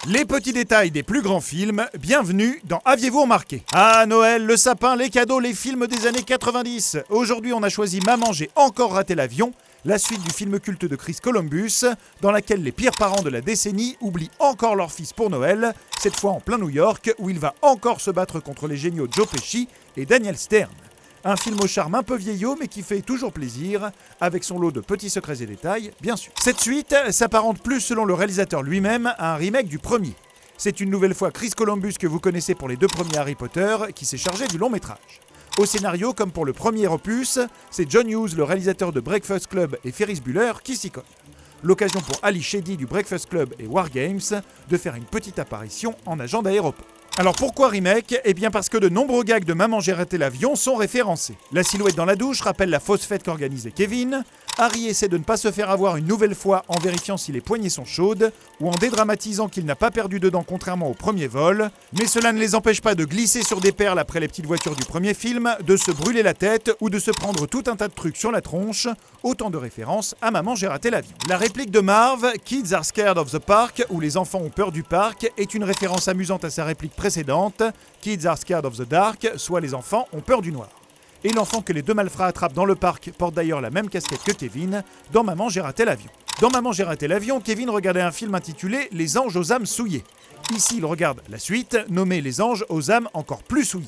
Les petits détails des plus grands films, bienvenue dans Aviez-vous remarqué? Ah, Noël, le sapin, les cadeaux, les films des années 90. Aujourd'hui, on a choisi Maman, j'ai encore raté l'avion, la suite du film culte de Chris Columbus, dans laquelle les pires parents de la décennie oublient encore leur fils pour Noël, cette fois en plein New York, où il va encore se battre contre les géniaux Joe Pesci et Daniel Stern. Un film au charme un peu vieillot, mais qui fait toujours plaisir, avec son lot de petits secrets et détails, bien sûr. Cette suite s'apparente plus, selon le réalisateur lui-même, à un remake du premier. C'est une nouvelle fois Chris Columbus, que vous connaissez pour les deux premiers Harry Potter, qui s'est chargé du long métrage. Au scénario, comme pour le premier opus, c'est John Hughes, le réalisateur de Breakfast Club et Ferris Bueller, qui s'y colle. L'occasion pour Ali Sheedy du Breakfast Club et War Games de faire une petite apparition en agent d'aéroport. Alors pourquoi remake? Eh bien parce que de nombreux gags de Maman j'ai raté l'avion sont référencés. La silhouette dans la douche rappelle la fausse fête qu'organisait Kevin. Harry essaie de ne pas se faire avoir une nouvelle fois en vérifiant si les poignées sont chaudes ou en dédramatisant qu'il n'a pas perdu de dents contrairement au premier vol. Mais cela ne les empêche pas de glisser sur des perles après les petites voitures du premier film, de se brûler la tête ou de se prendre tout un tas de trucs sur la tronche. Autant de références à Maman j'ai raté l'avion. La réplique de Marv, Kids are scared of the park, où les enfants ont peur du parc, est une référence amusante à sa réplique précédente, Kids are scared of the dark, soit les enfants ont peur du noir. Et l'enfant que les deux malfrats attrapent dans le parc porte d'ailleurs la même casquette que Kevin dans Maman j'ai raté l'avion. Dans Maman j'ai raté l'avion, Kevin regardait un film intitulé Les anges aux âmes souillées. Ici, il regarde la suite, nommée Les anges aux âmes encore plus souillées.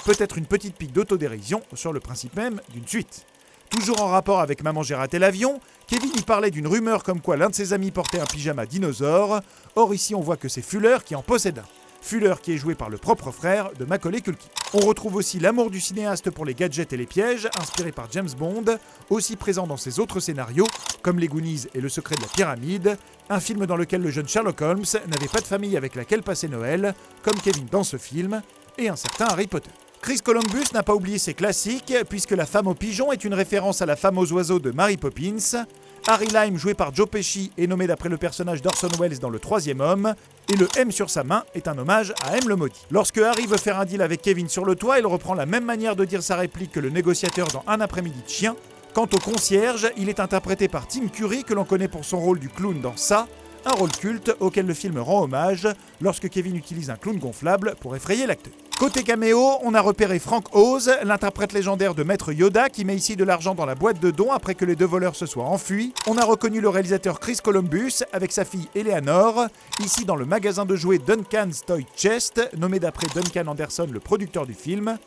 Peut-être une petite pique d'autodérision sur le principe même d'une suite. Toujours en rapport avec Maman j'ai raté l'avion, Kevin y parlait d'une rumeur comme quoi l'un de ses amis portait un pyjama dinosaure. Or ici, on voit que c'est Fuller qui en possède un. Fuller qui est joué par le propre frère de Macaulay Culkin. On retrouve aussi l'amour du cinéaste pour les gadgets et les pièges, inspiré par James Bond, aussi présent dans ses autres scénarios, comme Les Goonies et Le secret de la pyramide, un film dans lequel le jeune Sherlock Holmes n'avait pas de famille avec laquelle passer Noël, comme Kevin dans ce film, et un certain Harry Potter. Chris Columbus n'a pas oublié ses classiques, puisque La femme aux pigeons est une référence à La femme aux oiseaux de Mary Poppins. Harry Lime, joué par Joe Pesci, est nommé d'après le personnage d'Orson Welles dans Le Troisième Homme, et le M sur sa main est un hommage à M le maudit. Lorsque Harry veut faire un deal avec Kevin sur le toit, il reprend la même manière de dire sa réplique que le négociateur dans Un après-midi de chien. Quant au concierge, il est interprété par Tim Curry, que l'on connaît pour son rôle du clown dans Ça, un rôle culte auquel le film rend hommage lorsque Kevin utilise un clown gonflable pour effrayer l'acteur. Côté caméo, on a repéré Frank Oz, l'interprète légendaire de Maître Yoda, qui met ici de l'argent dans la boîte de dons après que les deux voleurs se soient enfuis. On a reconnu le réalisateur Chris Columbus avec sa fille Eleanor, ici dans le magasin de jouets Duncan's Toy Chest, nommé d'après Duncan Anderson, le producteur du film.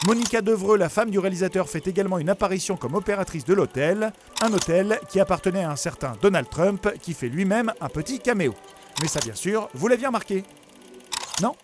Monica Devreux, la femme du réalisateur, fait également une apparition comme opératrice de l'hôtel, un hôtel qui appartenait à un certain Donald Trump, qui fait lui-même un petit caméo. Mais ça, bien sûr, vous l'aviez remarqué? Non ?